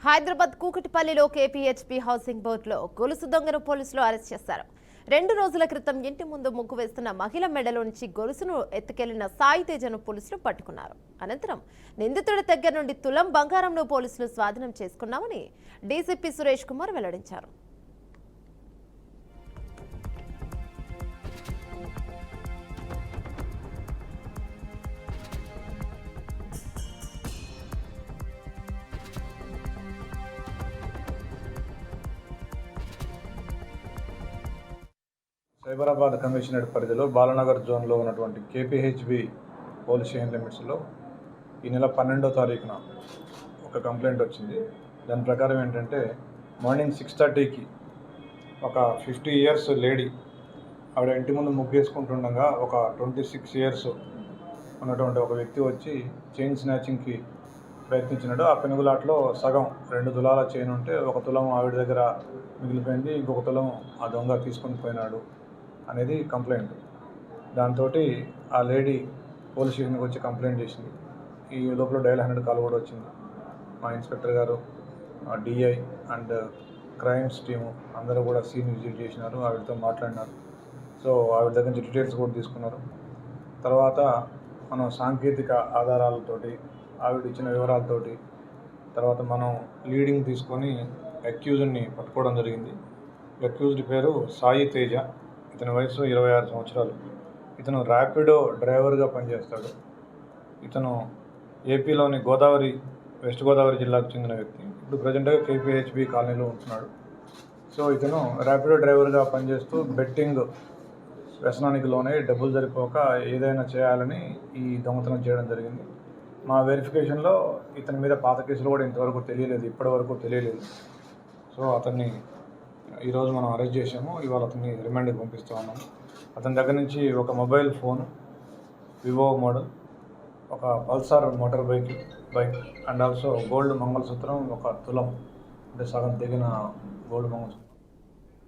Hyderabad కూకటిపల్లిలో KPHP housing బోర్డులో గొలుసు దొంగను పోలీసులు అరెస్ట్ చేశారు. 2 రోజుల క్రితం ఇంటి ముందు ముగ్గు వేస్తున్న మహిళ మెడలో నుంచి గొలుసును ఎత్తుకెళ్లిన సాయి తేజను పోలీసులు పట్టుకున్నారు. అనంతరం నిందితుడి దగ్గర నుండి తులం బంగారంను పోలీసులు స్వాధీనం చేసుకున్నామని డీసీపీ సురేష్ కుమార్ వెల్లడించారు. సైబరాబాద్ కమిషనరేట్ పరిధిలో బాలనగర్ జోన్లో ఉన్నటువంటి కేపీహెచ్బి పోలీస్ స్టేషన్ లిమిట్స్లో ఈ నెల 12వ తారీఖున ఒక కంప్లైంట్ వచ్చింది. దాని ప్రకారం ఏంటంటే మార్నింగ్ 6:30కి ఒక 50 ఇయర్స్ లేడీ ఆవిడ ఇంటి ముందు ముగ్గేసుకుంటుండగా ఒక 26 ఇయర్స్ ఉన్నటువంటి ఒక వ్యక్తి వచ్చి చైన్ స్నాచింగ్కి ప్రయత్నించినాడు. ఆ పెనుగులాట్లో సగం 2 తులాల చైన్ ఉంటే 1 తులం ఆవిడ దగ్గర మిగిలిపోయింది, ఇంకొక తులం ఆ దొంగ తీసుకొని పోయినాడు అనేది కంప్లైంట్. దాంతో ఆ లేడీ పోలీస్ స్టేషన్కి వచ్చి కంప్లైంట్ చేసింది. ఈ లోపల డయల్ 100 కాల్ కూడా వచ్చింది. మా ఇన్స్పెక్టర్ గారు, డిఐ అండ్ క్రైమ్స్ టీము అందరూ కూడా సీన్ విజిట్ చేసినారు, ఆవిడతో మాట్లాడినారు. సో ఆవిడ దగ్గర నుంచి డీటెయిల్స్ కూడా తీసుకున్నారు. తర్వాత మనం సాంకేతిక ఆధారాలతోటి, ఆవిడ ఇచ్చిన వివరాలతోటి తర్వాత మనం లీడింగ్ తీసుకొని అక్యూజ్డ్ని పట్టుకోవడం జరిగింది. అక్యూజ్డ్ పేరు సాయి తేజ. ఇతని వయసు 26 సంవత్సరాలు. ఇతను ర్యాపిడో డ్రైవర్గా పనిచేస్తాడు. ఇతను ఏపీలోని వెస్ట్ గోదావరి జిల్లాకు చెందిన వ్యక్తి. ఇప్పుడు ప్రజెంట్గా కేపీహెచ్బి కాలనీలో ఉంటున్నాడు. సో ఇతను ర్యాపిడో డ్రైవర్గా పనిచేస్తూ బెట్టింగ్ వ్యసనానికి లోనే డబ్బులు సరిపోక ఏదైనా చేయాలని ఈ దొంగతనం చేయడం జరిగింది. మా వెరిఫికేషన్లో ఇతని మీద పాత కేసులు కూడా ఇప్పటివరకు తెలియలేదు. సో అతన్ని ఈరోజు మనం అరెస్ట్ చేసాము. ఇవాళ అతన్ని రిమాండ్కి పంపిస్తూ ఉన్నాము. అతని దగ్గర నుంచి ఒక మొబైల్ ఫోన్, వివో మోడల్, ఒక Pulsar motor bike and also gold మంగళసూత్రం 1 తులం, అంటే సగం తెగిన గోల్డ్ మంగళసూత్రం.